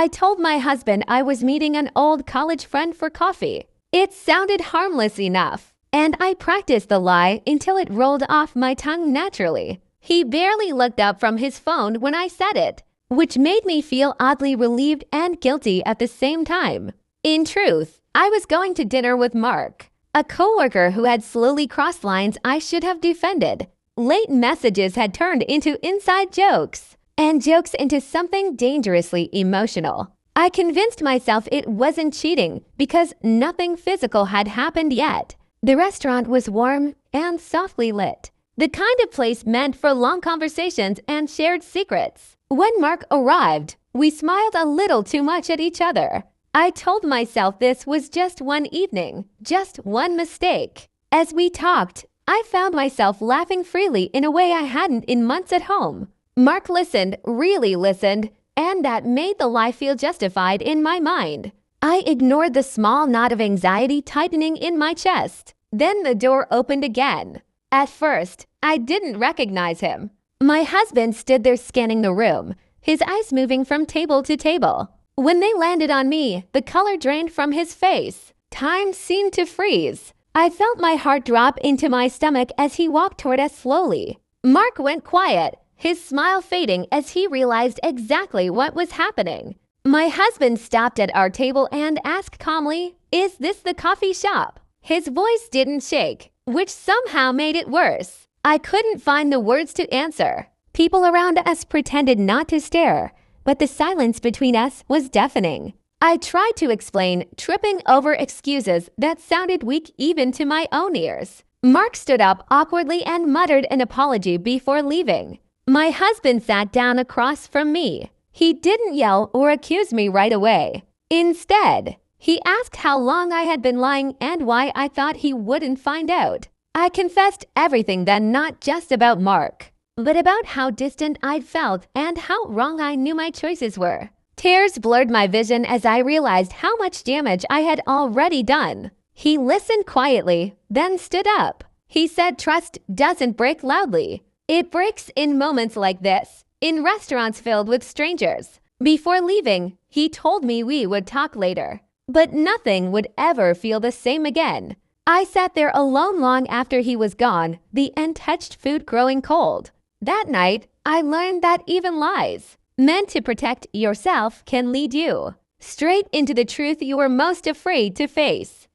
I told my husband I was meeting an old college friend for coffee. It sounded harmless enough, and I practiced the lie until it rolled off my tongue naturally. He barely looked up from his phone when I said it, which made me feel oddly relieved and guilty at the same time. In truth, I was going to dinner with Mark, a coworker who had slowly crossed lines I should have defended. Late messages had turned into inside jokes, and jokes into something dangerously emotional. I convinced myself it wasn't cheating because nothing physical had happened yet. The restaurant was warm and softly lit, the kind of place meant for long conversations and shared secrets. When Mark arrived, we smiled a little too much at each other. I told myself this was just one evening, just one mistake. As we talked, I found myself laughing freely in a way I hadn't in months at home. Mark listened, really listened, and that made the lie feel justified in my mind. I ignored the small knot of anxiety tightening in my chest. Then the door opened again. At first, I didn't recognize him. My husband stood there scanning the room, his eyes moving from table to table. When they landed on me, the color drained from his face. Time seemed to freeze. I felt my heart drop into my stomach as he walked toward us slowly. Mark went quiet, his smile fading as he realized exactly what was happening. My husband stopped at our table and asked calmly, "Is this the coffee shop?" His voice didn't shake, which somehow made it worse. I couldn't find the words to answer. People around us pretended not to stare, but the silence between us was deafening. I tried to explain, tripping over excuses that sounded weak even to my own ears. Mark stood up awkwardly and muttered an apology before leaving. My husband sat down across from me. He didn't yell or accuse me right away. Instead, he asked how long I had been lying and why I thought he wouldn't find out. I confessed everything then, not just about Mark, but about how distant I'd felt and how wrong I knew my choices were. Tears blurred my vision as I realized how much damage I had already done. He listened quietly, then stood up. He said trust doesn't break loudly. It breaks in moments like this, in restaurants filled with strangers. Before leaving, he told me we would talk later, but nothing would ever feel the same again. I sat there alone long after he was gone, the untouched food growing cold. That night, I learned that even lies meant to protect yourself can lead you straight into the truth you were most afraid to face.